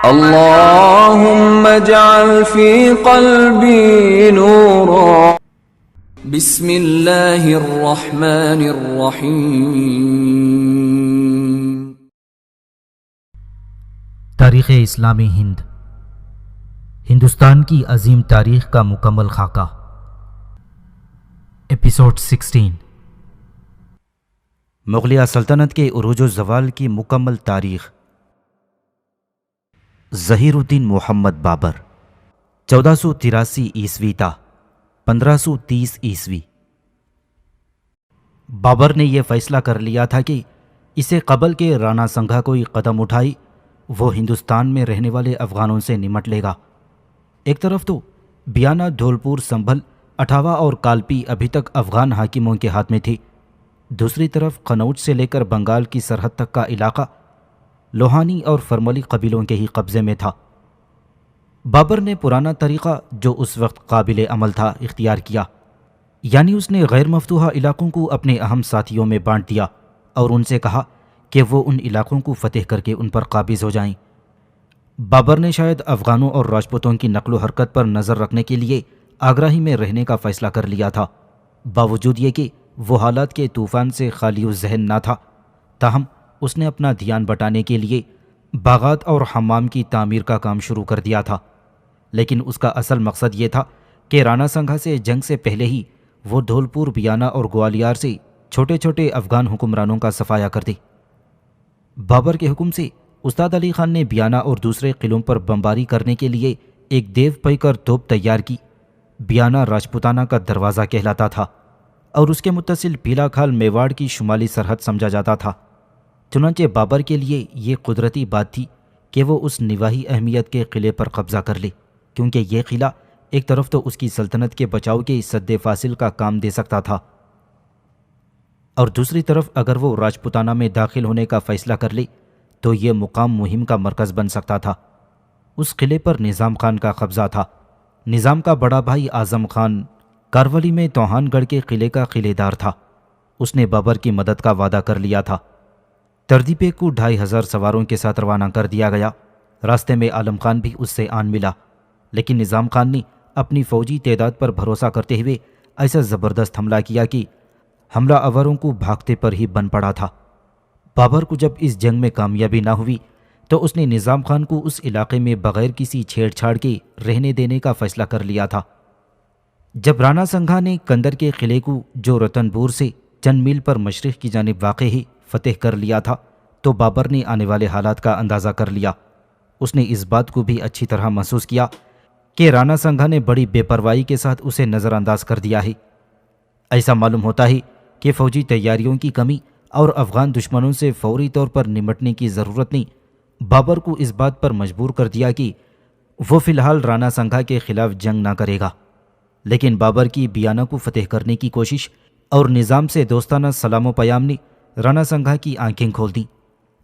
اللهم اجعل في قلبي نورا. بسم اللہ الرحمن الرحیم. تاریخ اسلامی ہند، ہندوستان کی عظیم تاریخ کا مکمل خاکہ. ایپیسوڈ 16، مغلیہ سلطنت کے عروج و زوال کی مکمل تاریخ. ظہیر الدین محمد بابر 1483 عیسوی تا 1530 عیسوی. بابر نے یہ فیصلہ کر لیا تھا کہ اسے قبل کے رانا سنگھا کوئی قدم اٹھائی وہ ہندوستان میں رہنے والے افغانوں سے نمٹ لے گا. ایک طرف تو بیانہ، دھولپور، سنبھل، اٹھاوا اور کالپی ابھی تک افغان حاکموں کے ہاتھ میں تھی. دوسری طرف قنوج سے لے کر بنگال کی سرحد تک کا علاقہ لوہانی اور فرملی قبیلوں کے ہی قبضے میں تھا. بابر نے پرانا طریقہ جو اس وقت قابل عمل تھا اختیار کیا، یعنی اس نے غیر مفتوحہ علاقوں کو اپنے اہم ساتھیوں میں بانٹ دیا اور ان سے کہا کہ وہ ان علاقوں کو فتح کر کے ان پر قابض ہو جائیں. بابر نے شاید افغانوں اور راجپوتوں کی نقل و حرکت پر نظر رکھنے کے لیے آگرہ ہی میں رہنے کا فیصلہ کر لیا تھا. باوجود یہ کہ وہ حالات کے طوفان سے خالی ذہن نہ تھا، تاہم اس نے اپنا دھیان بٹانے کے لیے باغات اور حمام کی تعمیر کا کام شروع کر دیا تھا. لیکن اس کا اصل مقصد یہ تھا کہ رانا سنگھا سے جنگ سے پہلے ہی وہ دھولپور، بیانہ اور گوالیار سے چھوٹے چھوٹے افغان حکمرانوں کا صفایا کر دے. بابر کے حکم سے استاد علی خان نے بیانہ اور دوسرے قلعوں پر بمباری کرنے کے لیے ایک دیو پیکر توپ تیار کی. بیانہ راجپوتانہ کا دروازہ کہلاتا تھا اور اس کے متصل پیلا کھال میواڑ کی شمالی سرحد سمجھا جاتا تھا. چنانچہ بابر کے لیے یہ قدرتی بات تھی کہ وہ اس نواحی اہمیت کے قلعے پر قبضہ کر لے، کیونکہ یہ قلعہ ایک طرف تو اس کی سلطنت کے بچاؤ کے سد فاصل کا کام دے سکتا تھا، اور دوسری طرف اگر وہ راجپوتانہ میں داخل ہونے کا فیصلہ کر لے تو یہ مقام مہم کا مرکز بن سکتا تھا. اس قلعے پر نظام خان کا قبضہ تھا. نظام کا بڑا بھائی اعظم خان کارولی میں توحان گڑھ کے قلعے کا قلعے دار تھا. اس نے بابر کی مدد کا وعدہ کر لیا تھا. تردیپے کو 2500 سواروں کے ساتھ روانہ کر دیا گیا. راستے میں عالم خان بھی اس سے آن ملا، لیکن نظام خان نے اپنی فوجی تعداد پر بھروسہ کرتے ہوئے ایسا زبردست حملہ کیا کہ حملہ آوروں کو بھاگتے پر ہی بن پڑا تھا. بابر کو جب اس جنگ میں کامیابی نہ ہوئی تو اس نے نظام خان کو اس علاقے میں بغیر کسی چھیڑ چھاڑ کے رہنے دینے کا فیصلہ کر لیا تھا. جب رانا سنگھا نے کندر کے قلعے کو، جو رتن پور سے چند میل پر مشرق کی جانب واقع ہے، فتح کر لیا تھا تو بابر نے آنے والے حالات کا اندازہ کر لیا. اس نے اس بات کو بھی اچھی طرح محسوس کیا کہ رانا سنگھا نے بڑی بے پرواہی کے ساتھ اسے نظر انداز کر دیا ہے. ایسا معلوم ہوتا ہے کہ فوجی تیاریوں کی کمی اور افغان دشمنوں سے فوری طور پر نمٹنے کی ضرورت نے بابر کو اس بات پر مجبور کر دیا کہ وہ فی الحال رانا سنگھا کے خلاف جنگ نہ کرے گا. لیکن بابر کی بیانہ کو فتح کرنے کی کوشش اور نظام سے دوستانہ سلام و پیام نے رانا سنگھا کی آنکھیں کھول دیں.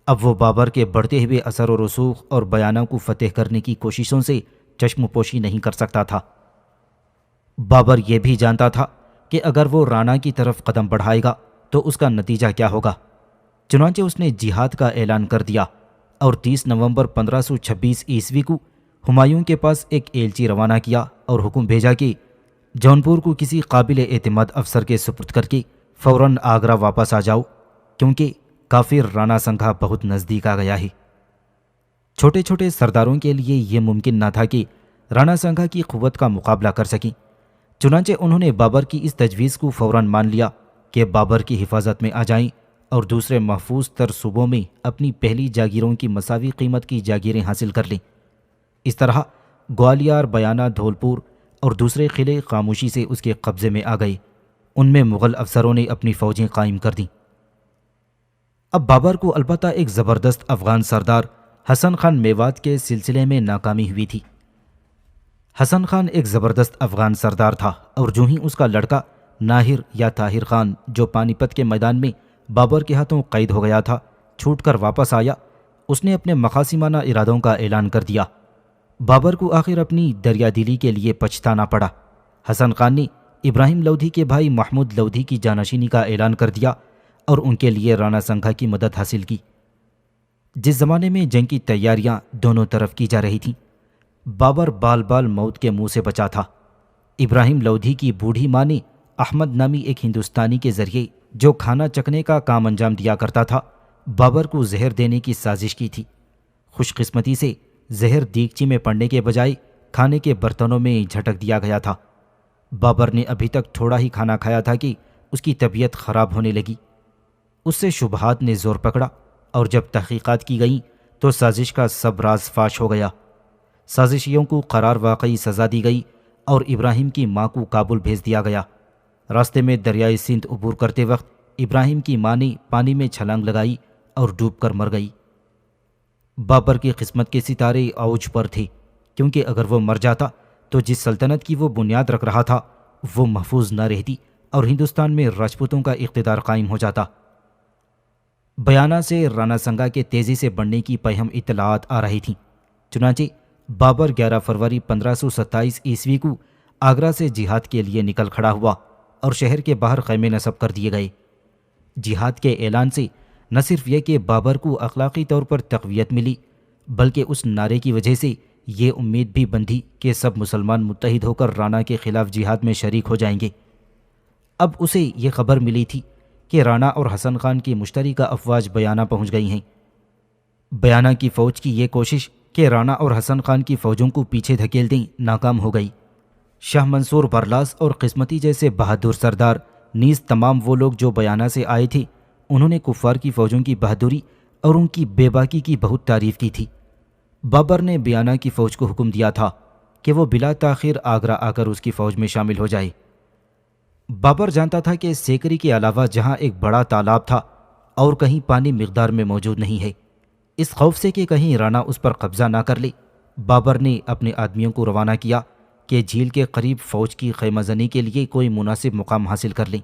اب وہ بابر کے بڑھتے ہوئے اثر و رسوخ اور بیانہ کو فتح کرنے کی کوششوں سے چشم پوشی نہیں کر سکتا تھا. بابر یہ بھی جانتا تھا کہ اگر وہ رانا کی طرف قدم بڑھائے گا تو اس کا نتیجہ کیا ہوگا. چنانچہ اس نے جہاد کا اعلان کر دیا اور 30 نومبر 1526 عیسوی کو ہمایوں کے پاس ایک ایلچی روانہ کیا اور حکم بھیجا کہ جونپور کو کسی قابل اعتماد افسر کے سپرد کر کے فوراً آگرہ واپس آ جاؤ، کیونکہ کافر رانا سنگھا بہت نزدیک آ گیا ہے. چھوٹے چھوٹے سرداروں کے لیے یہ ممکن نہ تھا کہ رانا سنگھا کی قوت کا مقابلہ کر سکیں. چنانچہ انہوں نے بابر کی اس تجویز کو فوراً مان لیا کہ بابر کی حفاظت میں آ جائیں اور دوسرے محفوظ تر صوبوں میں اپنی پہلی جاگیروں کی مساوی قیمت کی جاگیریں حاصل کر لیں. اس طرح گوالیار، بیانہ، دھولپور اور دوسرے قلعے خاموشی سے اس کے قبضے میں آ گئے. ان میں مغل افسروں نے اپنی فوجیں قائم کر دیں. اب بابر کو البتہ ایک زبردست افغان سردار حسن خان میوات کے سلسلے میں ناکامی ہوئی تھی. حسن خان ایک زبردست افغان سردار تھا اور جو ہی اس کا لڑکا ناہر یا طاہر خان، جو پانی پت کے میدان میں بابر کے ہاتھوں قید ہو گیا تھا، چھوٹ کر واپس آیا، اس نے اپنے مخاصمانہ ارادوں کا اعلان کر دیا. بابر کو آخر اپنی دریا دلی کے لیے پچھتانا پڑا. حسن خان نے ابراہیم لودھی کے بھائی محمود لودھی کی جانشینی کا اعلان کر دیا اور ان کے لیے رانا سنگھا کی مدد حاصل کی. جس زمانے میں جنگ کی تیاریاں دونوں طرف کی جا رہی تھیں، بابر بال بال موت کے منہ سے بچا تھا۔ ابراہیم لودھی کی بوڑھی ماں نے احمد نامی ایک ہندوستانی کے ذریعے جو کھانا چکھنے کا کام انجام دیا کرتا تھا، بابر کو زہر دینے کی سازش کی تھی۔ خوش قسمتی سے زہر دیگچی میں پڑنے کے بجائے کھانے کے برتنوں میں جھٹک دیا گیا تھا۔ بابر نے ابھی تک تھوڑا ہی کھانا کھایا تھا کہ اس کی طبیعت خراب ہونے لگی۔ اس سے شبہات نے زور پکڑا اور جب تحقیقات کی گئیں تو سازش کا سب راز فاش ہو گیا۔ سازشیوں کو قرار واقعی سزا دی گئی اور ابراہیم کی ماں کو کابل بھیج دیا گیا۔ راستے میں دریائے سندھ عبور کرتے وقت ابراہیم کی ماں نے پانی میں چھلانگ لگائی اور ڈوب کر مر گئی۔ بابر کی قسمت کے ستارے اوج پر تھے، کیونکہ اگر وہ مر جاتا تو جس سلطنت کی وہ بنیاد رکھ رہا تھا وہ محفوظ نہ رہتی اور ہندوستان میں راجپوتوں کا اقتدار قائم ہو جاتا۔ بیانہ سے رانا سنگا کے تیزی سے بڑھنے کی پہم اطلاعات آ رہی تھیں، چنانچہ بابر 11 فروری 1527 عیسوی کو آگرہ سے جہاد کے لیے نکل کھڑا ہوا اور شہر کے باہر خیمے نصب کر دیے گئے۔ جہاد کے اعلان سے نہ صرف یہ کہ بابر کو اخلاقی طور پر تقویت ملی، بلکہ اس نعرے کی وجہ سے یہ امید بھی بندھی کہ سب مسلمان متحد ہو کر رانا کے خلاف جہاد میں شریک ہو جائیں گے۔ اب اسے یہ خبر ملی تھی کہ رانا اور حسن خان کی مشترکہ افواج بیانہ پہنچ گئی ہیں۔ بیانہ کی فوج کی یہ کوشش کہ رانا اور حسن خان کی فوجوں کو پیچھے دھکیل دیں ناکام ہو گئی۔ شاہ منصور برلاس اور قسمتی جیسے بہادر سردار نیز تمام وہ لوگ جو بیانہ سے آئے تھے، انہوں نے کفار کی فوجوں کی بہادری اور ان کی بے باکی کی بہت تعریف کی تھی۔ بابر نے بیانہ کی فوج کو حکم دیا تھا کہ وہ بلا تاخیر آگرہ آ کر اس کی فوج میں شامل ہو جائے۔ بابر جانتا تھا کہ سیکری کے علاوہ جہاں ایک بڑا تالاب تھا اور کہیں پانی مقدار میں موجود نہیں ہے، اس خوف سے کہ کہیں رانا اس پر قبضہ نہ کر لے، بابر نے اپنے آدمیوں کو روانہ کیا کہ جھیل کے قریب فوج کی خیمہ زنی کے لیے کوئی مناسب مقام حاصل کر لیں۔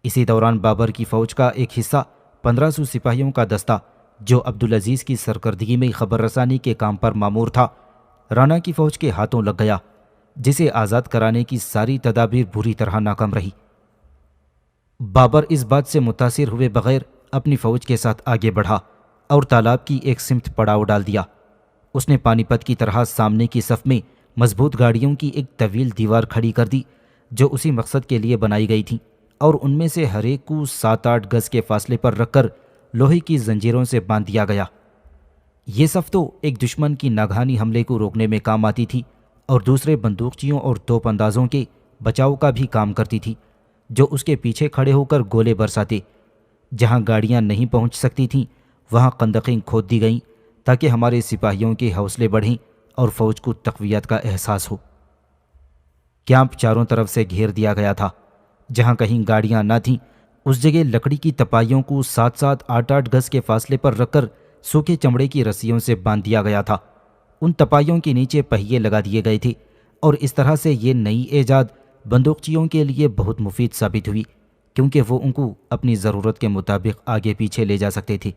اسی دوران بابر کی فوج کا ایک حصہ 1500 سپاہیوں کا دستہ جو عبدالعزیز کی سرکردگی میں خبر رسانی کے کام پر مامور تھا، رانا کی فوج کے ہاتھوں لگ گیا، جسے آزاد کرانے کی ساری تدابیر بری طرح ناکام رہی۔ بابر اس بات سے متاثر ہوئے بغیر اپنی فوج کے ساتھ آگے بڑھا اور تالاب کی ایک سمت پڑاؤ ڈال دیا۔ اس نے پانی پت کی طرح سامنے کی صف میں مضبوط گاڑیوں کی ایک طویل دیوار کھڑی کر دی جو اسی مقصد کے لیے بنائی گئی تھیں، اور ان میں سے ہر ایک کو 7-8 گز کے فاصلے پر رکھ کر لوہے کی زنجیروں سے باندھ دیا گیا۔ یہ صف تو ایک دشمن کی ناگہانی حملے کو روکنے میں کام آتی تھی اور دوسرے بندوقچیوں اور توپ اندازوں کے بچاؤ کا بھی کام کرتی تھی، جو اس کے پیچھے کھڑے ہو کر گولے برساتے۔ جہاں گاڑیاں نہیں پہنچ سکتی تھیں وہاں خندقیں کھود دی گئیں تاکہ ہمارے سپاہیوں کے حوصلے بڑھیں اور فوج کو تقویت کا احساس ہو۔ کیمپ چاروں طرف سے گھیر دیا گیا تھا۔ جہاں کہیں گاڑیاں نہ تھیں اس جگہ لکڑی کی تپائیوں کو 7-7 8-8 گز کے فاصلے پر رکھ کر سوکھے چمڑے کی رسیوں سے باندھ دیا گیا تھا۔ ان تپائیوں کے نیچے پہیے لگا دیے گئے تھے اور اس طرح سے یہ نئی ایجاد بندوقچیوں کے لیے بہت مفید ثابت ہوئی، کیونکہ وہ ان کو اپنی ضرورت کے مطابق آگے پیچھے لے جا سکتے تھے۔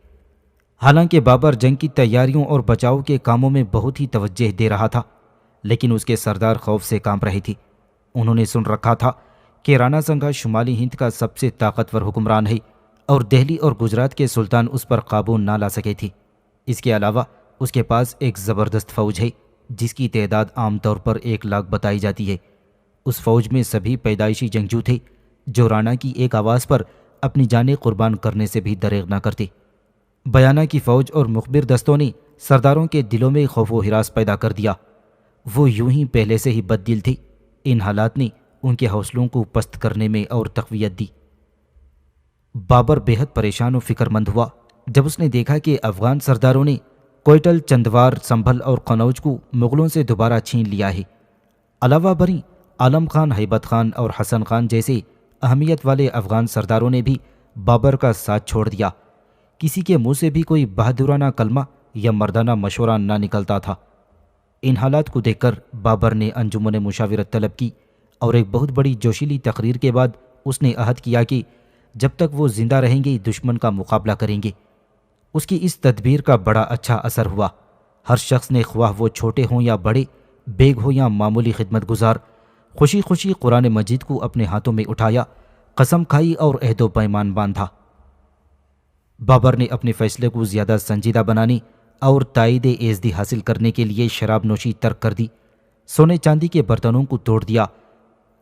حالانکہ بابر جنگ کی تیاریوں اور بچاؤ کے کاموں میں بہت ہی توجہ دے رہا تھا، لیکن اس کے سردار خوف سے کانپ رہے تھے۔ انہوں نے سن رکھا تھا کہ رانا سنگھا شمالی ہند کا سب سے طاقتور حکمران ہے اور دہلی اور گجرات کے سلطان اس پر قابو نہ لا سکے تھے۔ اس کے علاوہ اس کے پاس ایک زبردست فوج ہے جس کی تعداد عام طور پر 1 لاکھ بتائی جاتی ہے۔ اس فوج میں سبھی پیدائشی جنگجو تھے جو رانا کی ایک آواز پر اپنی جانیں قربان کرنے سے بھی دریغ نہ کرتے۔ بیانہ کی فوج اور مخبر دستوں نے سرداروں کے دلوں میں خوف و ہراس پیدا کر دیا۔ وہ یوں ہی پہلے سے ہی بد دل تھے۔ ان حالات نے ان کے حوصلوں کو پست کرنے میں اور تقویت دی۔ بابر بے حد پریشان و فکر مند ہوا جب اس نے دیکھا کہ افغان سرداروں نے کوئٹل، چندوار، سنبھل اور قنوج کو مغلوں سے دوبارہ چھین لیا ہے۔ علاوہ بریں عالم خان، ہیبت خان اور حسن خان جیسے اہمیت والے افغان سرداروں نے بھی بابر کا ساتھ چھوڑ دیا۔ کسی کے منہ سے بھی کوئی بہادرانہ کلمہ یا مردانہ مشورہ نہ نکلتا تھا۔ ان حالات کو دیکھ کر بابر نے انجمن مشاورت طلب کی اور ایک بہت بڑی جوشیلی تقریر کے بعد اس نے عہد کیا کہ جب تک وہ زندہ رہیں گے دشمن کا مقابلہ کریں گے۔ اس کی اس تدبیر کا بڑا اچھا اثر ہوا۔ ہر شخص نے، خواہ وہ چھوٹے ہوں یا بڑے، بیگ ہو یا معمولی خدمت گزار، خوشی خوشی قرآن مجید کو اپنے ہاتھوں میں اٹھایا، قسم کھائی اور عہد و پیمان باندھا۔ بابر نے اپنے فیصلے کو زیادہ سنجیدہ بنانے اور تائید ایزدی حاصل کرنے کے لیے شراب نوشی ترک کر دی، سونے چاندی کے برتنوں کو توڑ دیا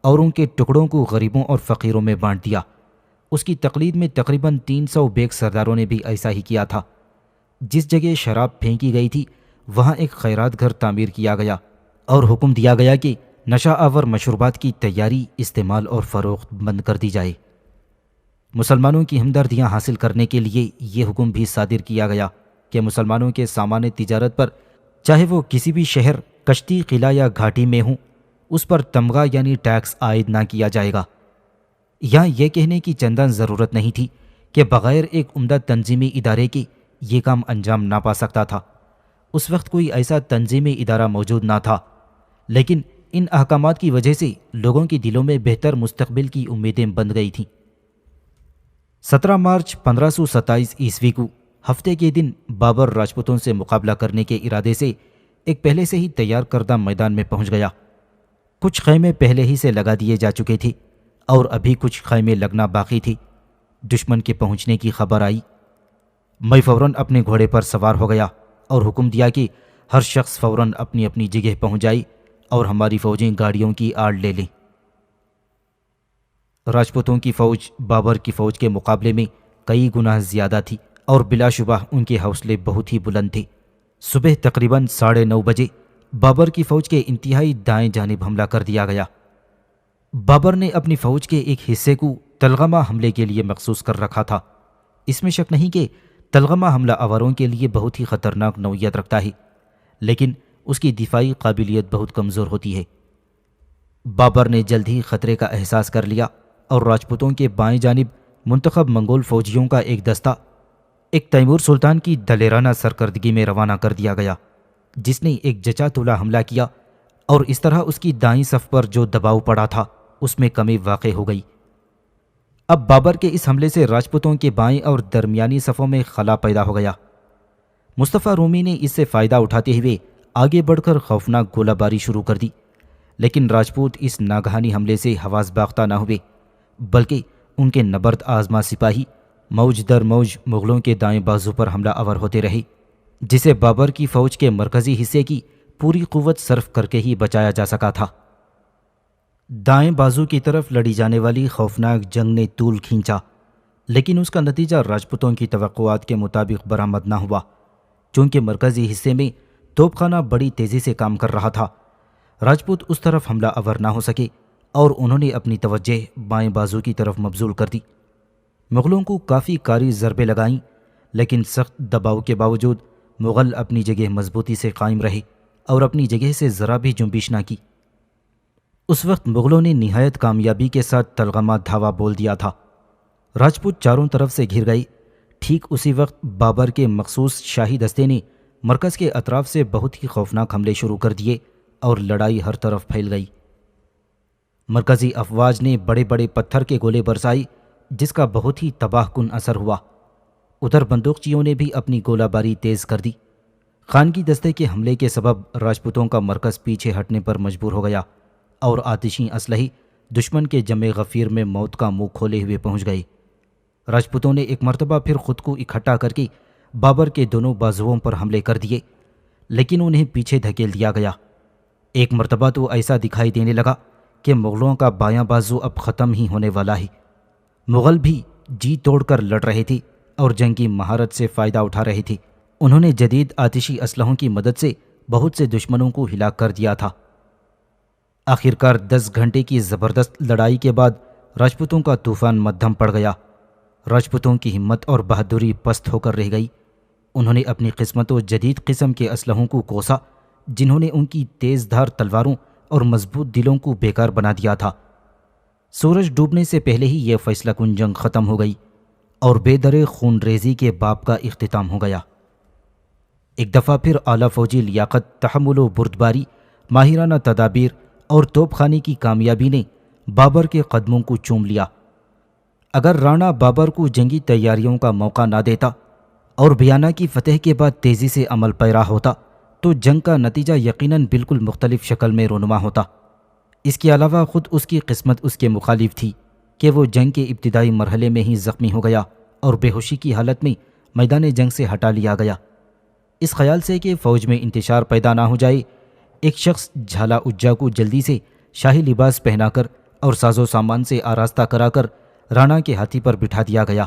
اور ان کے ٹکڑوں کو غریبوں اور فقیروں میں بانٹ دیا۔ اس کی تقلید میں تقریباً 300 بیگ سرداروں نے بھی ایسا ہی کیا تھا۔ جس جگہ شراب پھینکی گئی تھی وہاں ایک خیرات گھر تعمیر کیا گیا اور حکم دیا گیا کہ نشہ آور مشروبات کی تیاری، استعمال اور فروخت بند کر دی جائے۔ مسلمانوں کی ہمدردیاں حاصل کرنے کے لیے یہ حکم بھی صادر کیا گیا کہ مسلمانوں کے سامان تجارت پر، چاہے وہ کسی بھی شہر، کشتی، قلعہ یا گھاٹی میں ہوں، اس پر تمغہ یعنی ٹیکس عائد نہ کیا جائے گا۔ یہاں یہ کہنے کی چندان ضرورت نہیں تھی کہ بغیر ایک عمدہ تنظیمی ادارے کے یہ کام انجام نہ پا سکتا تھا۔ اس وقت کوئی ایسا تنظیمی ادارہ موجود نہ تھا، لیکن ان احکامات کی وجہ سے لوگوں کے دلوں میں بہتر مستقبل کی امیدیں بند گئی تھیں۔ 17 مارچ 1527 عیسوی کو ہفتے کے دن بابر راجپوتوں سے مقابلہ کرنے کے ارادے سے ایک پہلے سے ہی تیار کردہ میدان میں پہنچ گیا۔ کچھ خیمے پہلے ہی سے لگا دیے جا چکے تھے اور ابھی کچھ خیمے لگنا باقی تھی۔ دشمن کے پہنچنے کی خبر آئی، میں فوراً اپنے گھوڑے پر سوار ہو گیا اور حکم دیا کہ ہر شخص فوراً اپنی اپنی جگہ پہنچ جائے اور ہماری فوجیں گاڑیوں کی آڑ لے لیں۔ راجپوتوں کی فوج بابر کی فوج کے مقابلے میں کئی گنا زیادہ تھی اور بلا شبہ ان کے حوصلے بہت ہی بلند تھے۔ صبح تقریباً 9:30 بجے بابر کی فوج کے انتہائی دائیں جانب حملہ کر دیا گیا۔ بابر نے اپنی فوج کے ایک حصے کو تلغمہ حملے کے لیے مخصوص کر رکھا تھا۔ اس میں شک نہیں کہ تلغمہ حملہ آوروں کے لیے بہت ہی خطرناک نوعیت رکھتا ہے، لیکن اس کی دفاعی قابلیت بہت کمزور ہوتی ہے۔ بابر نے جلد ہی خطرے کا احساس کر لیا اور راجپوتوں کے بائیں جانب منتخب منگول فوجیوں کا ایک دستہ ایک تیمور سلطان کی دلیرانہ سرکردگی میں روانہ کر دیا گیا، جس نے ایک جچا تولا حملہ کیا اور اس طرح اس کی دائیں صف پر جو دباؤ پڑا تھا اس میں کمی واقع ہو گئی۔ اب بابر کے اس حملے سے راجپوتوں کے بائیں اور درمیانی صفوں میں خلا پیدا ہو گیا۔ مصطفیٰ رومی نے اس سے فائدہ اٹھاتے ہوئے آگے بڑھ کر خوفناک گولہ باری شروع کر دی، لیکن راجپوت اس ناگہانی حملے سے حواس باختہ نہ ہوئے، بلکہ ان کے نبرد آزما سپاہی موج در موج مغلوں کے دائیں بازو پر حملہ آور ہوتے رہے، جسے بابر کی فوج کے مرکزی حصے کی پوری قوت صرف کر کے ہی بچایا جا سکا تھا۔ دائیں بازو کی طرف لڑی جانے والی خوفناک جنگ نے طول کھینچا، لیکن اس کا نتیجہ راجپوتوں کی توقعات کے مطابق برآمد نہ ہوا، چونکہ مرکزی حصے میں توپ خانہ بڑی تیزی سے کام کر رہا تھا۔ راجپوت اس طرف حملہ آور نہ ہو سکے اور انہوں نے اپنی توجہ بائیں بازو کی طرف مبذول کر دی۔ مغلوں کو کافی کاری ضربیں لگائیں، لیکن سخت دباؤ کے باوجود مغل اپنی جگہ مضبوطی سے قائم رہے اور اپنی جگہ سے ذرا بھی جنبش نہ کی۔ اس وقت مغلوں نے نہایت کامیابی کے ساتھ تلغمہ دھاوا بول دیا تھا۔ راجپوت چاروں طرف سے گھر گئے۔ ٹھیک اسی وقت بابر کے مخصوص شاہی دستے نے مرکز کے اطراف سے بہت ہی خوفناک حملے شروع کر دیے اور لڑائی ہر طرف پھیل گئی۔ مرکزی افواج نے بڑے بڑے پتھر کے گولے برسائے، جس کا بہت ہی تباہ کن اثر ہوا۔ ادھر بندوقچیوں نے بھی اپنی گولہ باری تیز کر دی۔ خانگی دستے کے حملے کے سبب راجپوتوں کا مرکز پیچھے ہٹنے پر مجبور ہو گیا اور آتشی اسلحے دشمن کے جمع غفیر میں موت کا منہ کھولے ہوئے پہنچ گئے۔ راجپوتوں نے ایک مرتبہ پھر خود کو اکٹھا کر کے بابر کے دونوں بازوؤں پر حملے کر دیے، لیکن انہیں پیچھے دھکیل دیا گیا۔ ایک مرتبہ تو ایسا دکھائی دینے لگا کہ مغلوں کا بایاں بازو اب ختم ہی ہونے والا ہے۔ مغل بھی جی توڑ کر لڑ رہے تھے اور جنگی مہارت سے فائدہ اٹھا رہے تھے۔ انہوں نے جدید آتشی اسلحوں کی مدد سے بہت سے دشمنوں کو ہلاک کر دیا تھا۔ آخرکار 10 گھنٹے کی زبردست لڑائی کے بعد راجپوتوں کا طوفان مدھم پڑ گیا۔ راجپوتوں کی ہمت اور بہادری پست ہو کر رہ گئی۔ انہوں نے اپنی قسمت و جدید قسم کے اسلحوں کو کوسا، جنہوں نے ان کی تیز دھار تلواروں اور مضبوط دلوں کو بیکار بنا دیا تھا۔ سورج ڈوبنے سے پہلے ہی یہ فیصلہ کن جنگ ختم ہو گئی اور بے درے خون ریزی کے باب کا اختتام ہو گیا۔ ایک دفعہ پھر اعلیٰ فوجی لیاقت، تحمل و بردباری، ماہرانہ تدابیر اور توپ خانے کی کامیابی نے بابر کے قدموں کو چوم لیا۔ اگر رانا بابر کو جنگی تیاریوں کا موقع نہ دیتا اور بیانہ کی فتح کے بعد تیزی سے عمل پیرا ہوتا تو جنگ کا نتیجہ یقیناً بالکل مختلف شکل میں رونما ہوتا۔ اس کے علاوہ خود اس کی قسمت اس کے مخالف تھی کہ وہ جنگ کے ابتدائی مرحلے میں ہی زخمی ہو گیا اور بے ہوشی کی حالت میں میدان جنگ سے ہٹا لیا گیا۔ اس خیال سے کہ فوج میں انتشار پیدا نہ ہو جائے، ایک شخص جھالا اجا کو جلدی سے شاہی لباس پہنا کر اور ساز و سامان سے آراستہ کرا کر رانا کے ہاتھی پر بٹھا دیا گیا۔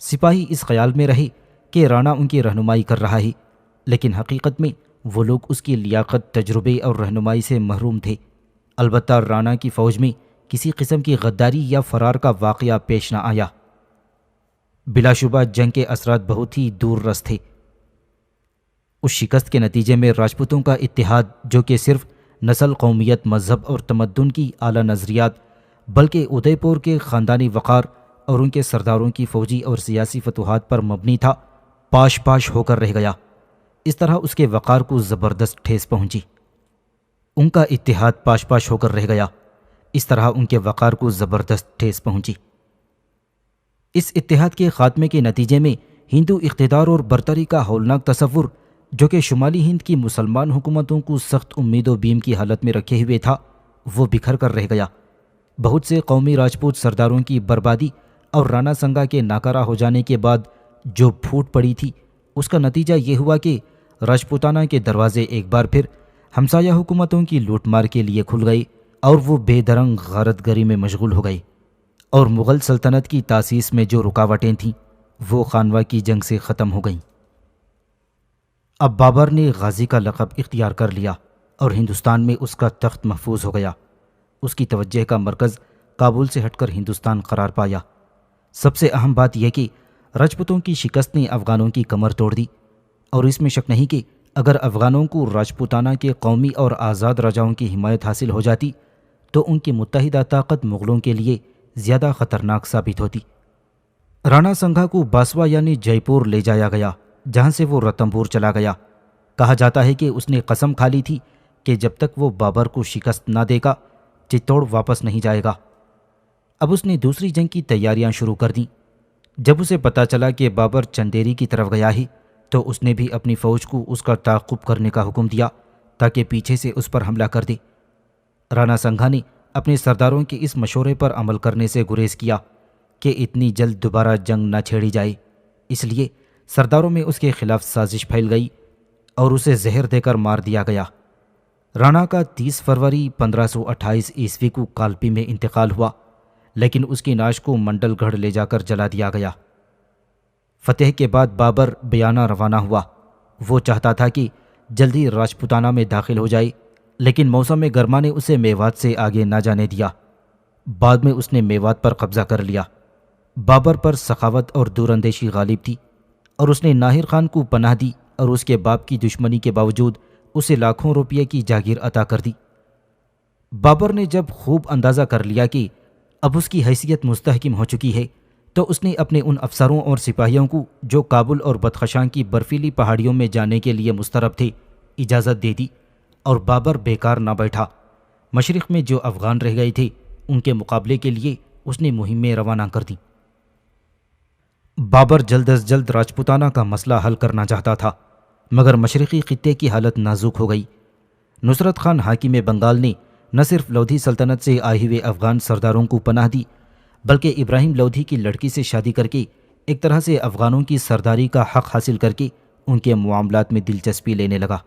سپاہی اس خیال میں رہے کہ رانا ان کی رہنمائی کر رہا ہے، لیکن حقیقت میں وہ لوگ اس کی لیاقت، تجربے اور رہنمائی سے محروم تھے۔ البتہ رانا کی فوج میں کسی قسم کی غداری یا فرار کا واقعہ پیش نہ آیا۔ بلا شبہ جنگ کے اثرات بہت ہی دور رس تھے۔ اس شکست کے نتیجے میں راجپوتوں کا اتحاد، جو کہ صرف نسل، قومیت، مذہب اور تمدن کی اعلیٰ نظریات بلکہ ادے پور کے خاندانی وقار اور ان کے سرداروں کی فوجی اور سیاسی فتوحات پر مبنی تھا، پاش پاش ہو کر رہ گیا۔ اس طرح اس کے وقار کو زبردست ٹھیس پہنچی۔ ان کا اتحاد پاش پاش ہو کر رہ گیا، اس طرح ان کے وقار کو زبردست ٹھیس پہنچی۔ اس اتحاد کے خاتمے کے نتیجے میں ہندو اقتدار اور برتری کا ہولناک تصور، جو کہ شمالی ہند کی مسلمان حکومتوں کو سخت امید و بیم کی حالت میں رکھے ہوئے تھا، وہ بکھر کر رہ گیا۔ بہت سے قومی راجپوت سرداروں کی بربادی اور رانا سنگا کے ناکارہ ہو جانے کے بعد جو پھوٹ پڑی تھی، اس کا نتیجہ یہ ہوا کہ راجپوتانہ کے دروازے ایک بار پھر ہمسایہ حکومتوں کی لوٹ مار کے لیے کھل گئے اور وہ بے درنگ غارت گری میں مشغول ہو گئے، اور مغل سلطنت کی تاسیس میں جو رکاوٹیں تھیں وہ خانوا کی جنگ سے ختم ہو گئیں۔ اب بابر نے غازی کا لقب اختیار کر لیا اور ہندوستان میں اس کا تخت محفوظ ہو گیا۔ اس کی توجہ کا مرکز کابل سے ہٹ کر ہندوستان قرار پایا۔ سب سے اہم بات یہ کہ راجپوتوں کی شکست نے افغانوں کی کمر توڑ دی، اور اس میں شک نہیں کہ اگر افغانوں کو راجپوتانہ کے قومی اور آزاد راجاؤں کی حمایت حاصل ہو جاتی تو ان کی متحدہ طاقت مغلوں کے لیے زیادہ خطرناک ثابت ہوتی۔ رانا سنگھا کو باسوا یعنی جے پور لے جایا گیا، جہاں سے وہ رتنپور چلا گیا۔ کہا جاتا ہے کہ اس نے قسم کھا لی تھی کہ جب تک وہ بابر کو شکست نہ دے گا، چتوڑ واپس نہیں جائے گا۔ اب اس نے دوسری جنگ کی تیاریاں شروع کر دیں۔ جب اسے پتہ چلا کہ بابر چندیری کی طرف گیا ہے تو اس نے بھی اپنی فوج کو اس کا تعاقب کرنے کا حکم دیا تاکہ پیچھے سے اس پر حملہ کر دے۔ رانا سنگھا نے اپنے سرداروں کے اس مشورے پر عمل کرنے سے گریز کیا کہ اتنی جلد دوبارہ جنگ نہ چھیڑی جائے، اس لیے سرداروں میں اس کے خلاف سازش پھیل گئی اور اسے زہر دے کر مار دیا گیا۔ رانا کا 30 فروری 1528 عیسوی کو کالپی میں انتقال ہوا، لیکن اس کی نعش کو منڈل گڑھ لے جا کر جلا دیا گیا۔ فتح کے بعد بابر بیانہ روانہ ہوا۔ وہ چاہتا تھا کہ جلدی راجپوتانہ میں داخل ہو جائے، لیکن موسم گرما نے اسے میوات سے آگے نہ جانے دیا۔ بعد میں اس نے میوات پر قبضہ کر لیا۔ بابر پر سخاوت اور دور اندیشی غالب تھی، اور اس نے ناہر خان کو پناہ دی اور اس کے باپ کی دشمنی کے باوجود اسے لاکھوں روپے کی جاگیر عطا کر دی۔ بابر نے جب خوب اندازہ کر لیا کہ اب اس کی حیثیت مستحکم ہو چکی ہے تو اس نے اپنے ان افسروں اور سپاہیوں کو جو کابل اور بدخشاں کی برفیلی پہاڑیوں میں جانے کے لیے مسترب تھے اجازت دے دی، اور بابر بیکار نہ بیٹھا۔ مشرق میں جو افغان رہ گئے تھے ان کے مقابلے کے لیے اس نے مہمیں روانہ کر دیں۔ بابر جلد از جلد راجپوتانہ کا مسئلہ حل کرنا چاہتا تھا، مگر مشرقی خطے کی حالت نازک ہو گئی۔ نصرت خان حاکم بنگال نے نہ صرف لودھی سلطنت سے آئے ہوئے افغان سرداروں کو پناہ دی، بلکہ ابراہیم لودھی کی لڑکی سے شادی کر کے ایک طرح سے افغانوں کی سرداری کا حق حاصل کر کے ان کے معاملات میں دلچسپی لینے لگا۔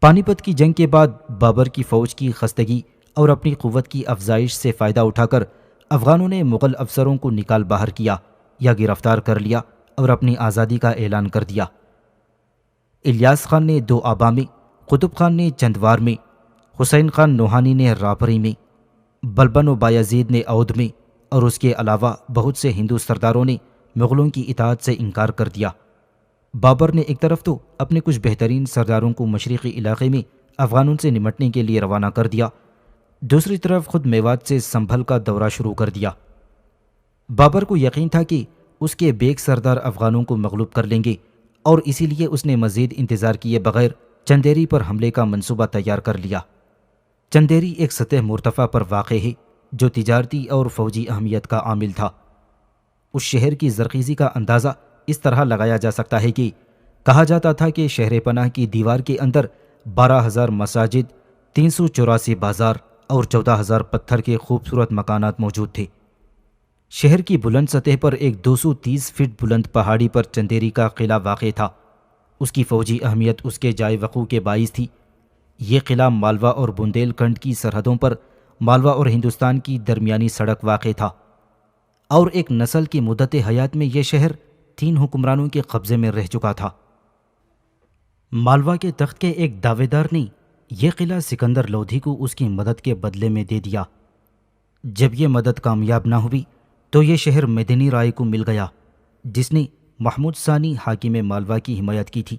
پانی پت کی جنگ کے بعد بابر کی فوج کی خستگی اور اپنی قوت کی افزائش سے فائدہ اٹھا کر افغانوں نے مغل افسروں کو نکال باہر کیا یا گرفتار کر لیا اور اپنی آزادی کا اعلان کر دیا۔ الیاس خان نے دو آبا میں، قطب خان نے چندوار میں، حسین خان نوحانی نے راپری میں، بلبن و بایزید نے اودھ میں، اور اس کے علاوہ بہت سے ہندو سرداروں نے مغلوں کی اطاعت سے انکار کر دیا۔ بابر نے ایک طرف تو اپنے کچھ بہترین سرداروں کو مشرقی علاقے میں افغانوں سے نمٹنے کے لیے روانہ کر دیا، دوسری طرف خود میوات سے سنبھل کا دورہ شروع کر دیا۔ بابر کو یقین تھا کہ اس کے بیگ سردار افغانوں کو مغلوب کر لیں گے، اور اسی لیے اس نے مزید انتظار کیے بغیر چندیری پر حملے کا منصوبہ تیار کر لیا۔ چندیری ایک سطح مرتفع پر واقع ہے جو تجارتی اور فوجی اہمیت کا عامل تھا۔ اس شہر کی زرخیزی کا اندازہ اس طرح لگایا جا سکتا ہے کہ کہا جاتا تھا کہ شہر پناہ کی دیوار کے اندر 12,000 مساجد، 384 بازار اور 14,000 پتھر کے خوبصورت مکانات موجود تھے۔ شہر کی بلند سطح پر ایک 230 فٹ بلند پہاڑی پر چندیری کا قلعہ واقع تھا۔ اس کی فوجی اہمیت اس کے جائے وقوع کے باعث تھی۔ یہ قلعہ مالوا اور بندیل کھنڈ کی سرحدوں پر مالوا اور ہندوستان کی درمیانی سڑک واقع تھا، اور ایک نسل کی مدت حیات میں یہ شہر 3 حکمرانوں کے قبضے میں رہ چکا تھا۔ مالوا کے تخت کے ایک دعوے دار نے یہ قلعہ سکندر لودھی کو اس کی مدد کے بدلے میں دے دیا۔ جب یہ مدد کامیاب نہ ہوئی تو یہ شہر میدنی رائے کو مل گیا، جس نے محمود ثانی حاکم مالوا کی حمایت کی تھی۔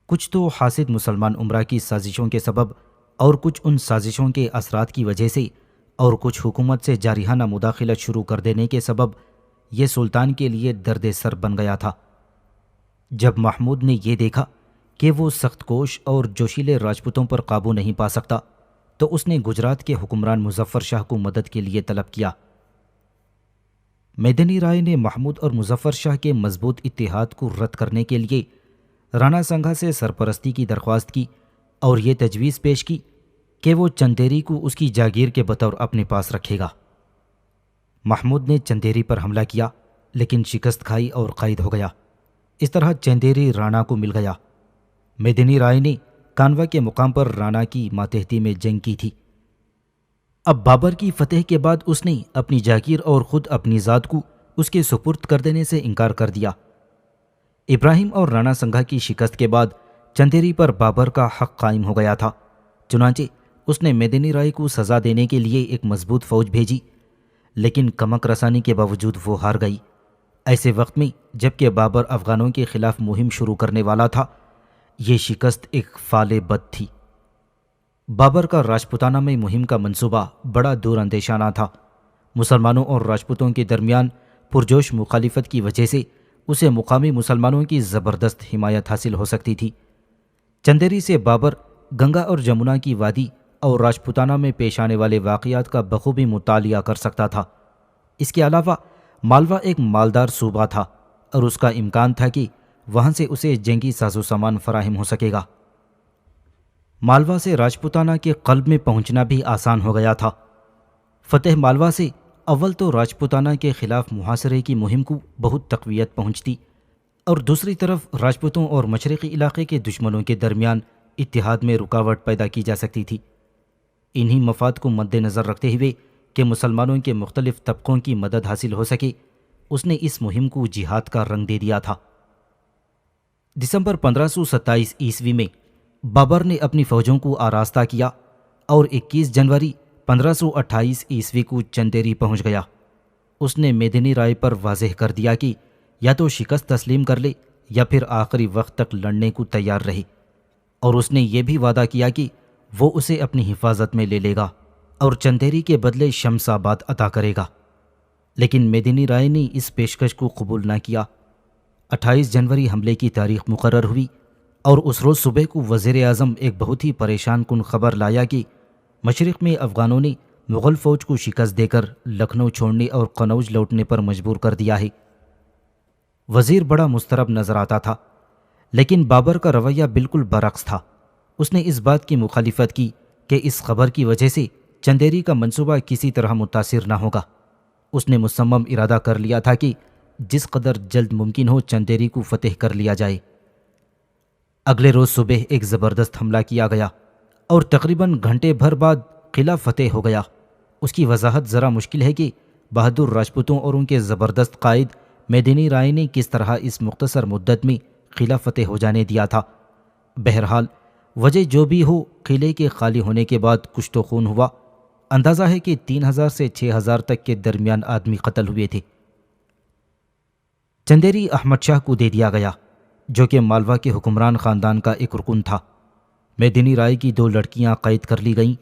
کچھ تو حاسد مسلمان امراء کی سازشوں کے سبب، اور کچھ ان سازشوں کے اثرات کی وجہ سے، اور کچھ حکومت سے جارحانہ مداخلت شروع کر دینے کے سبب یہ سلطان کے لیے درد سر بن گیا تھا۔ جب محمود نے یہ دیکھا کہ وہ سخت کوش اور جوشیلے راجپوتوں پر قابو نہیں پا سکتا، تو اس نے گجرات کے حکمران مظفر شاہ کو مدد کے لیے طلب کیا۔ میدنی رائے نے محمود اور مظفر شاہ کے مضبوط اتحاد کو رد کرنے کے لیے رانا سنگھا سے سرپرستی کی درخواست کی، اور یہ تجویز پیش کی کہ وہ چندیری کو اس کی جاگیر کے بطور اپنے پاس رکھے گا۔ محمود نے چندیری پر حملہ کیا، لیکن شکست کھائی اور قائد ہو گیا۔ اس طرح چندیری رانا کو مل گیا۔ میدنی رائے نے کانوا کے مقام پر رانا کی ماتحتی میں جنگ کی تھی۔ اب بابر کی فتح کے بعد اس نے اپنی جاگیر اور خود اپنی ذات کو اس کے سپرد کر دینے سے انکار کر دیا۔ ابراہیم اور رانا سنگھا کی شکست کے بعد چندیری پر بابر کا حق قائم ہو گیا تھا، چنانچہ اس نے میدنی رائے کو سزا دینے کے لیے ایک مضبوط فوج بھیجی، لیکن کمک رسانی کے باوجود وہ ہار گئی۔ ایسے وقت میں جب کہ بابر افغانوں کے خلاف مہم شروع کرنے والا تھا، یہ شکست ایک فال بد تھی۔ بابر کا راجپوتانہ میں مہم کا منصوبہ بڑا دور اندیشانہ تھا۔ مسلمانوں اور راجپوتوں کے درمیان پرجوش مخالفت کی وجہ سے اسے مقامی مسلمانوں کی زبردست حمایت حاصل ہو سکتی تھی۔ چندیری سے بابر گنگا اور جمنا کی وادی اور راجپوتانہ میں پیش آنے والے واقعات کا بخوبی مطالعہ کر سکتا تھا۔ اس کے علاوہ مالوا ایک مالدار صوبہ تھا، اور اس کا امکان تھا کہ وہاں سے اسے جنگی ساز و سامان فراہم ہو سکے گا۔ مالوا سے راجپوتانہ کے قلب میں پہنچنا بھی آسان ہو گیا تھا۔ فتح مالوا سے اول تو راجپوتانہ کے خلاف محاصرے کی مہم کو بہت تقویت پہنچتی، اور دوسری طرف راجپوتوں اور مشرقی علاقے کے دشمنوں کے درمیان اتحاد میں رکاوٹ پیدا کی جا سکتی تھی۔ انہی مفاد کو مد نظر رکھتے ہوئے کہ مسلمانوں کے مختلف طبقوں کی مدد حاصل ہو سکے، اس نے اس مہم کو جہاد کا رنگ دے دیا تھا۔ دسمبر 1527 عیسوی میں بابر نے اپنی فوجوں کو آراستہ کیا، اور 21 جنوری 1528 عیسوی کو چندیری پہنچ گیا۔ اس نے میدنی رائے پر واضح کر دیا کہ یا تو شکست تسلیم کر لے یا پھر آخری وقت تک لڑنے کو تیار رہے، اور اس نے یہ بھی وعدہ کیا کہ وہ اسے اپنی حفاظت میں لے لے گا اور چندیری کے بدلے شمس آباد عطا کرے گا۔ لیکن میدنی رائے نے اس پیشکش کو قبول نہ کیا۔ 28 جنوری حملے کی تاریخ مقرر ہوئی، اور اس روز صبح کو وزیر اعظم ایک بہت ہی پریشان کن خبر لایا کہ مشرق میں افغانوں نے مغل فوج کو شکست دے کر لکھنؤ چھوڑنے اور قنوج لوٹنے پر مجبور کر دیا ہے۔ وزیر بڑا مضطرب نظر آتا تھا، لیکن بابر کا رویہ بالکل برعکس تھا۔ اس نے اس بات کی مخالفت کی کہ اس خبر کی وجہ سے چندیری کا منصوبہ کسی طرح متاثر نہ ہوگا۔ اس نے مصمم ارادہ کر لیا تھا کہ جس قدر جلد ممکن ہو چندیری کو فتح کر لیا جائے۔ اگلے روز صبح ایک زبردست حملہ کیا گیا، اور تقریباً گھنٹے بھر بعد قلعہ فتح ہو گیا۔ اس کی وضاحت ذرا مشکل ہے کہ بہادر راجپوتوں اور ان کے زبردست قائد میدنی رائے نے کس طرح اس مختصر مدت میں قلعہ فتح ہو جانے دیا تھا۔ بہرحال وجہ جو بھی ہو، قلعے کے خالی ہونے کے بعد کچھ تو خون ہوا۔ اندازہ ہے کہ 3000 سے 6000 تک کے درمیان آدمی قتل ہوئے تھے۔ چندیری احمد شاہ کو دے دیا گیا، جو کہ مالوا کے حکمران خاندان کا ایک رکن تھا۔ میدنی رائے کی 2 لڑکیاں قید کر لی گئیں،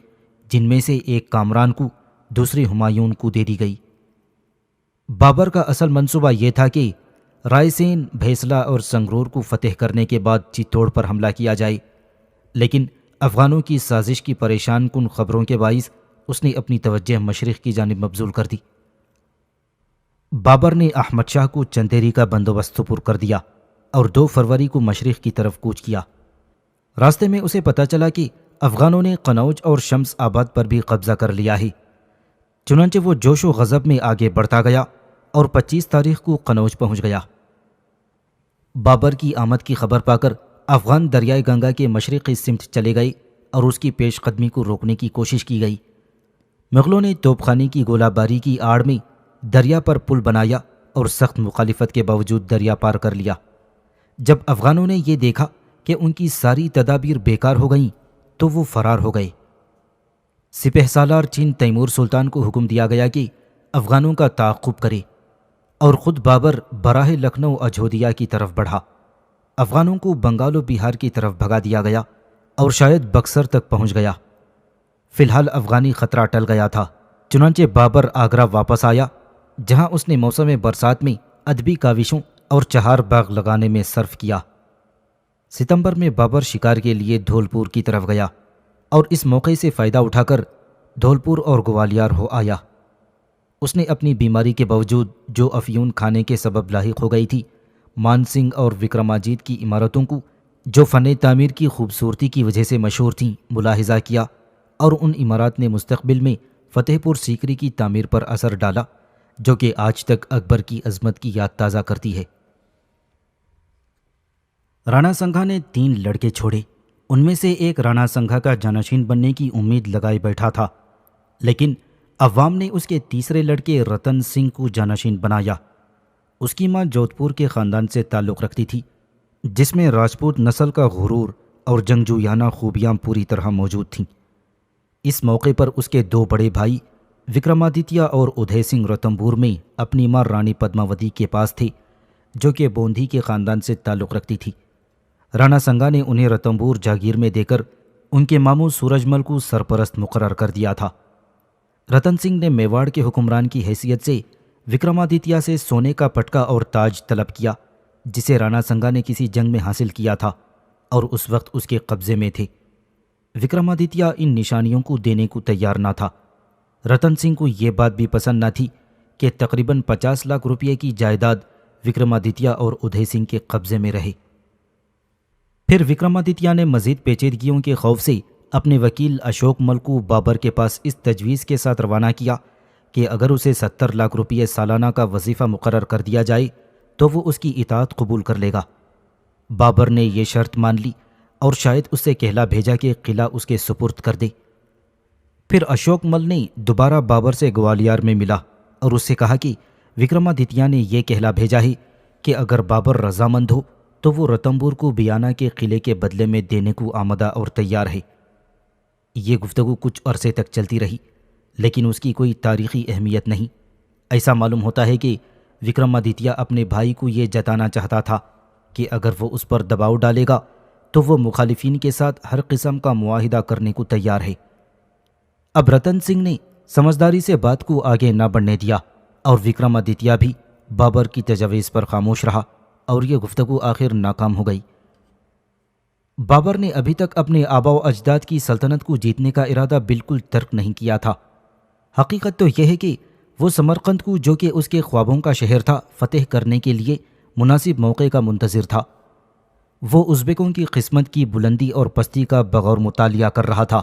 جن میں سے ایک کامران کو، دوسری ہمایون کو دے دی گئی۔ بابر کا اصل منصوبہ یہ تھا کہ رائے سین، بھیسلا اور سنگرور کو فتح کرنے کے بعد چتوڑ پر حملہ کیا جائے، لیکن افغانوں کی سازش کی پریشان کن خبروں کے باعث اس نے اپنی توجہ مشرق کی جانب مبذول کر دی۔ بابر نے احمد شاہ کو چندیری کا بندوبست سپرد کر دیا اور 2 فروری کو مشرق کی طرف کوچ کیا۔ راستے میں اسے پتہ چلا کہ افغانوں نے قنوج اور شمس آباد پر بھی قبضہ کر لیا ہے۔ چنانچہ وہ جوش و غضب میں آگے بڑھتا گیا اور 25 تاریخ کو قنوج پہنچ گیا۔ بابر کی آمد کی خبر پا کر افغان دریائے گنگا کے مشرقی سمت چلے گئے اور اس کی پیش قدمی کو روکنے کی کوشش کی گئی۔ مغلوں نے توپ خانے کی گولہ باری کی آڑ میں دریا پر پل بنایا اور سخت مخالفت کے باوجود دریا پار کر لیا۔ جب افغانوں نے یہ دیکھا کہ ان کی ساری تدابیر بیکار ہو گئیں تو وہ فرار ہو گئے۔ سپہ سالار چین تیمور سلطان کو حکم دیا گیا کہ افغانوں کا تعاقب کرے اور خود بابر براہ لکھنؤ اجودھیا کی طرف بڑھا۔ افغانوں کو بنگال و بہار کی طرف بھگا دیا گیا اور شاید بکسر تک پہنچ گیا۔ فی الحال افغانی خطرہ ٹل گیا تھا، چنانچہ بابر آگرہ واپس آیا، جہاں اس نے موسم برسات میں ادبی کاوشوں اور چہار باغ لگانے میں صرف کیا۔ ستمبر میں بابر شکار کے لیے دھولپور کی طرف گیا اور اس موقع سے فائدہ اٹھا کر دھولپور اور گوالیار ہو آیا۔ اس نے اپنی بیماری کے باوجود جو افیون کھانے کے سبب لاحق ہو گئی تھی، مان سنگھ اور وکرماجیت کی عمارتوں کو جو فن تعمیر کی خوبصورتی کی وجہ سے مشہور تھیں ملاحظہ کیا، اور ان عمارات نے مستقبل میں فتح پور سیکری کی تعمیر پر اثر ڈالا، جو کہ آج تک اکبر کی عظمت کی یاد تازہ کرتی ہے۔ رانا سنگھا نے 3 لڑکے چھوڑے، ان میں سے ایک رانا سنگھا کا جانشین بننے کی امید لگائے بیٹھا تھا، لیکن عوام نے اس کے تیسرے لڑکے رتن سنگھ کو جانشین بنایا۔ اس کی ماں جودھ پور کے خاندان سے تعلق رکھتی تھی، جس میں راجپوت نسل کا غرور اور جنگجویانہ خوبیاں پوری طرح موجود تھیں۔ اس موقع پر اس کے 2 بڑے بھائی وکرمادتیہ اور ادے سنگھ رتنبور میں اپنی ماں رانی پدماوتی کے پاس تھے، جو کہ بوندھی کے خاندان سے تعلق رکھتی تھی۔ رانا سنگھا نے انہیں رتنبور جاگیر میں دے کر ان کے ماموں سورج مل کو سرپرست مقرر کر دیا تھا۔ رتن سنگھ نے میواڑ کے حکمران کی حیثیت سے وکرمادتیہ سے سونے کا پٹکا اور تاج طلب کیا، جسے رانا سنگھا نے کسی جنگ میں حاصل کیا تھا اور اس وقت اس کے قبضے میں تھے۔ وکرمادتیہ ان نشانیوں کو دینے کو تیار نہ تھا۔ رتن سنگھ کو یہ بات بھی پسند نہ تھی کہ تقریباً 50 لاکھ روپے کی جائیداد وکرمادتیہ اور ادے سنگھ کے قبضے میں رہے۔ پھر وکرمادتیہ نے مزید پیچیدگیوں کے خوف سے اپنے وکیل اشوک مل کو بابر کے پاس اس تجویز کے ساتھ روانہ کیا کہ اگر اسے 70 لاکھ روپے سالانہ کا وظیفہ مقرر کر دیا جائے تو وہ اس کی اطاعت قبول کر لے گا۔ بابر نے یہ شرط مان لی اور شاید اس سے کہلا بھیجا کہ قلعہ اس کے سپرد کر دے۔ پھر اشوک مل نے دوبارہ بابر سے گوالیار میں ملا اور اس سے کہا کہ وکرمادتیہ نے یہ کہلا بھیجا ہے کہ اگر بابر رضامند ہو تو وہ رتنبور کو بیانہ کے قلعے کے بدلے میں دینے کو آمادہ اور تیار ہے۔ یہ گفتگو کچھ عرصے تک چلتی رہی، لیکن اس کی کوئی تاریخی اہمیت نہیں۔ ایسا معلوم ہوتا ہے کہ وکرمادتیہ اپنے بھائی کو یہ جتانا چاہتا تھا کہ اگر وہ اس پر دباؤ ڈالے گا تو وہ مخالفین کے ساتھ ہر قسم کا معاہدہ کرنے کو تیار ہے۔ اب رتن سنگھ نے سمجھداری سے بات کو آگے نہ بڑھنے دیا اور وکرمادتیہ بھی بابر کی تجویز پر خاموش رہا اور یہ گفتگو آخر ناکام ہو گئی۔ بابر نے ابھی تک اپنے آبا و اجداد کی سلطنت کو جیتنے کا ارادہ بالکل ترک نہیں کیا تھا۔ حقیقت تو یہ ہے کہ وہ سمرقند کو، جو کہ اس کے خوابوں کا شہر تھا، فتح کرنے کے لیے مناسب موقع کا منتظر تھا۔ وہ ازبکوں کی قسمت کی بلندی اور پستی کا بغور مطالعہ کر رہا تھا۔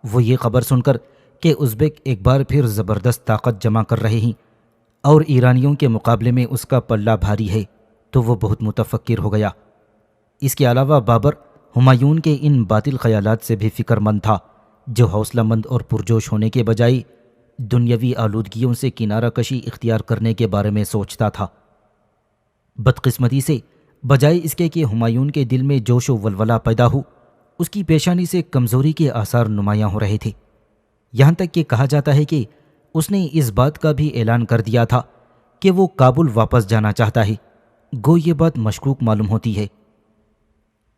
وہ یہ خبر سن کر کہ ازبک ایک بار پھر زبردست طاقت جمع کر رہے ہیں اور ایرانیوں کے مقابلے میں اس کا پلہ بھاری ہے، تو وہ بہت متفکر ہو گیا۔ اس کے علاوہ بابر ہمایون کے ان باطل خیالات سے بھی فکر مند تھا، جو حوصلہ مند اور پرجوش ہونے کے بجائے دنیاوی آلودگیوں سے کنارہ کشی اختیار کرنے کے بارے میں سوچتا تھا۔ بدقسمتی سے بجائے اس کے کہ ہمایون کے دل میں جوش و ولولہ پیدا ہو، اس کی پیشانی سے کمزوری کے آثار نمایاں ہو رہے تھے۔ یہاں تک کہ کہا جاتا ہے کہ اس نے اس بات کا بھی اعلان کر دیا تھا کہ وہ کابل واپس جانا چاہتا ہے۔ گو یہ بات مشکوک معلوم ہوتی ہے۔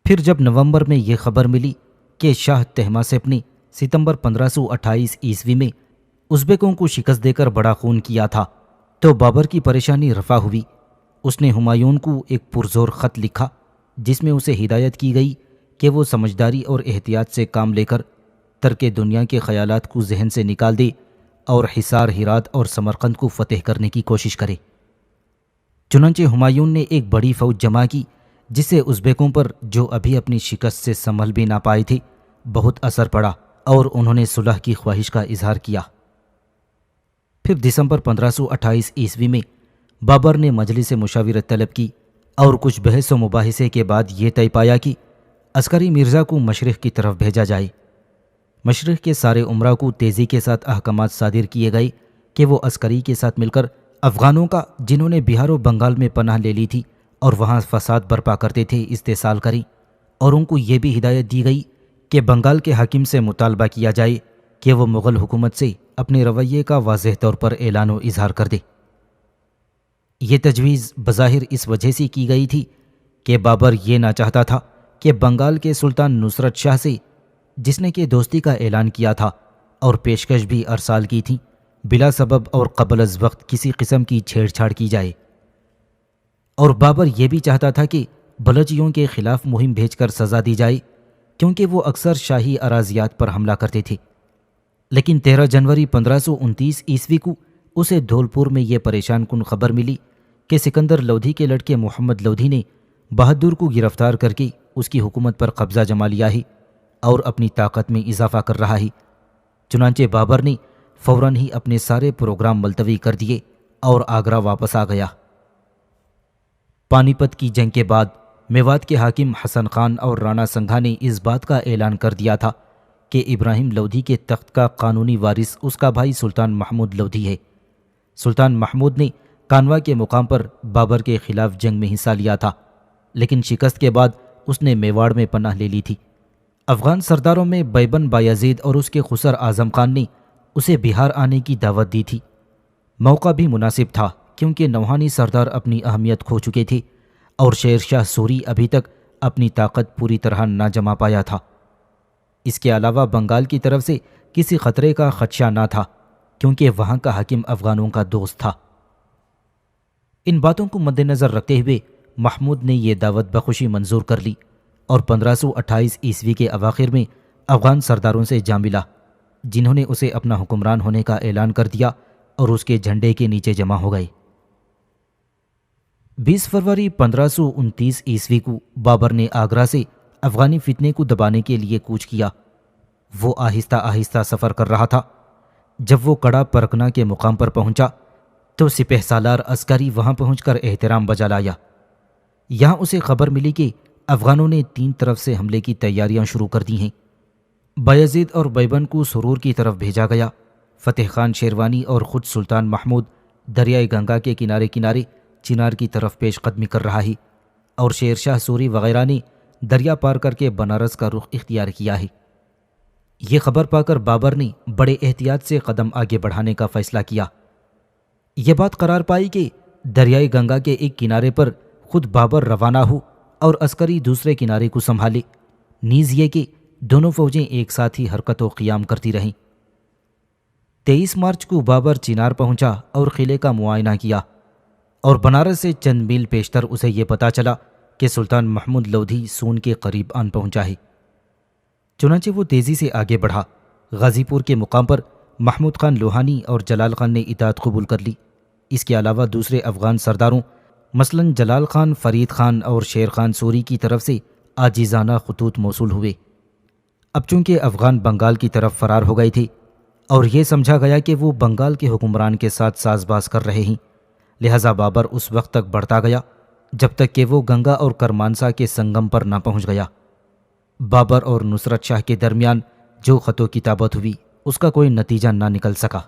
پھر جب نومبر میں یہ خبر ملی کہ شاہ طہماسپ نے ستمبر 1528 عیسوی میں ازبکوں کو شکست دے کر بڑا خون کیا تھا، تو بابر کی پریشانی رفع ہوئی۔ اس نے ہمایون کو ایک پرزور خط لکھا جس میں اسے ہدایت کی گئی کہ وہ سمجھداری اور احتیاط سے کام لے کر ترک دنیا کے خیالات کو ذہن سے نکال دے اور حصار ہرات اور سمرقند کو فتح کرنے کی کوشش کرے۔ چنانچہ ہمایون نے ایک بڑی فوج جمع کی، جس سے ازبکوں پر، جو ابھی اپنی شکست سے سنبھل بھی نہ پائے تھے، بہت اثر پڑا اور انہوں نے صلح کی خواہش کا اظہار کیا۔ پھر دسمبر 1528 عیسوی میں بابر نے مجلس مشاورت طلب کی اور کچھ بحث و مباحثے کے بعد یہ طے پایا کہ عسکری مرزا کو مشرق کی طرف بھیجا جائے۔ مشرق کے سارے امراء کو تیزی کے ساتھ احکامات صادر کیے گئے کہ وہ عسکری کے ساتھ مل کر افغانوں کا جنہوں نے بہار و بنگال میں پناہ لے لی تھی اور وہاں فساد برپا کرتے تھے استحصال کریں، اور ان کو یہ بھی ہدایت دی گئی کہ بنگال کے حاکم سے مطالبہ کیا جائے کہ وہ مغل حکومت سے اپنے رویے کا واضح طور پر اعلان و اظہار کر دے۔ یہ تجویز بظاہر اس وجہ سے کی گئی تھی کہ بابر یہ نہ چاہتا تھا کہ بنگال کے سلطان نصرت شاہ سے، جس نے کہ دوستی کا اعلان کیا تھا اور پیشکش بھی ارسال کی تھی، بلا سبب اور قبل از وقت کسی قسم کی چھیڑ چھاڑ کی جائے، اور بابر یہ بھی چاہتا تھا کہ بلوچیوں کے خلاف مہم بھیج کر سزا دی جائے کیونکہ وہ اکثر شاہی اراضیات پر حملہ کرتے تھے۔ لیکن 13 جنوری 1529 عیسوی کو اسے دھولپور میں یہ پریشان کن خبر ملی کہ سکندر لودھی کے لڑکے محمد لودھی نے بہادر کو گرفتار کر کے اس کی حکومت پر قبضہ جما لیا ہے اور اپنی طاقت میں اضافہ کر رہا ہے۔ چنانچہ بابر نے فوراً ہی اپنے سارے پروگرام ملتوی کر دیے اور آگرہ واپس آ گیا۔ پانی پت کی جنگ کے بعد میوات کے حاکم حسن خان اور رانا سنگھا نے اس بات کا اعلان کر دیا تھا کہ ابراہیم لودھی کے تخت کا قانونی وارث اس کا بھائی سلطان محمود لودھی ہے۔ سلطان محمود نے کانوا کے مقام پر بابر کے خلاف جنگ میں حصہ لیا تھا، لیکن شکست کے بعد اس نے میواڑ میں پناہ لے لی تھی۔ افغان سرداروں میں بیبن بایزید اور اس کے خسر اعظم خان نے اسے بہار آنے کی دعوت دی تھی۔ موقع بھی مناسب تھا کیونکہ نوحانی سردار اپنی اہمیت کھو چکے تھے اور شیر شاہ سوری ابھی تک اپنی طاقت پوری طرح نہ جما پایا تھا۔ اس کے علاوہ بنگال کی طرف سے کسی خطرے کا خدشہ نہ تھا کیونکہ وہاں کا حاکم افغانوں کا دوست تھا۔ ان باتوں کو مد نظر رکھتے ہوئے محمود نے یہ دعوت بخوشی منظور کر لی اور 1528 عیسوی کے اواخر میں افغان سرداروں سے جا ملا، جنہوں نے اسے اپنا حکمران ہونے کا اعلان کر دیا اور اس کے جھنڈے کے نیچے جمع ہو گئے۔ 20 فروری 1529 عیسوی کو بابر نے آگرہ سے افغانی فتنے کو دبانے کے لیے کوچ کیا۔ وہ آہستہ آہستہ سفر کر رہا تھا۔ جب وہ کڑا پرکنا کے مقام پر پہنچا تو سپہ سالار عسکری وہاں پہنچ کر احترام بجا لایا۔ یہاں اسے خبر ملی کہ افغانوں نے 3 طرف سے حملے کی تیاریاں شروع کر دی ہیں۔ بایزید اور بیبن کو سرور کی طرف بھیجا گیا۔ فتح خان شیروانی اور خود سلطان محمود دریائے گنگا کے کنارے کنارے چنار کی طرف پیش قدمی کر رہا ہے، اور شیر شاہ سوری وغیرہ نے دریا پار کر کے بنارس کا رخ اختیار کیا ہے۔ یہ خبر پا کر بابر نے بڑے احتیاط سے قدم آگے بڑھانے کا فیصلہ کیا۔ یہ بات قرار پائی کہ دریائے گنگا کے ایک کنارے پر خود بابر روانہ ہو اور عسکری دوسرے کنارے کو سنبھالے، نیز یہ کہ دونوں فوجیں ایک ساتھ ہی حرکت و قیام کرتی رہیں۔ 23 مارچ کو بابر چنار پہنچا اور قلعے کا معائنہ کیا، اور بنارس سے چند میل پیشتر اسے یہ پتا چلا کہ سلطان محمود لودھی سون کے قریب آن پہنچا ہے۔ چنانچہ وہ تیزی سے آگے بڑھا۔ غازی پور کے مقام پر محمود خان لوہانی اور جلال خان نے اطاعت قبول کر لی۔ اس کے علاوہ دوسرے افغان سرداروں مثلاً جلال خان، فرید خان اور شیر خان سوری کی طرف سے عاجزانہ خطوط موصول ہوئے۔ اب چونکہ افغان بنگال کی طرف فرار ہو گئے تھے اور یہ سمجھا گیا کہ وہ بنگال کے حکمران کے ساتھ ساز باز کر رہے ہیں، لہذا بابر اس وقت تک بڑھتا گیا جب تک کہ وہ گنگا اور کرمانسا کے سنگم پر نہ پہنچ گیا۔ بابر اور نصرت شاہ کے درمیان جو خط و کتابت ہوئی اس کا کوئی نتیجہ نہ نکل سکا۔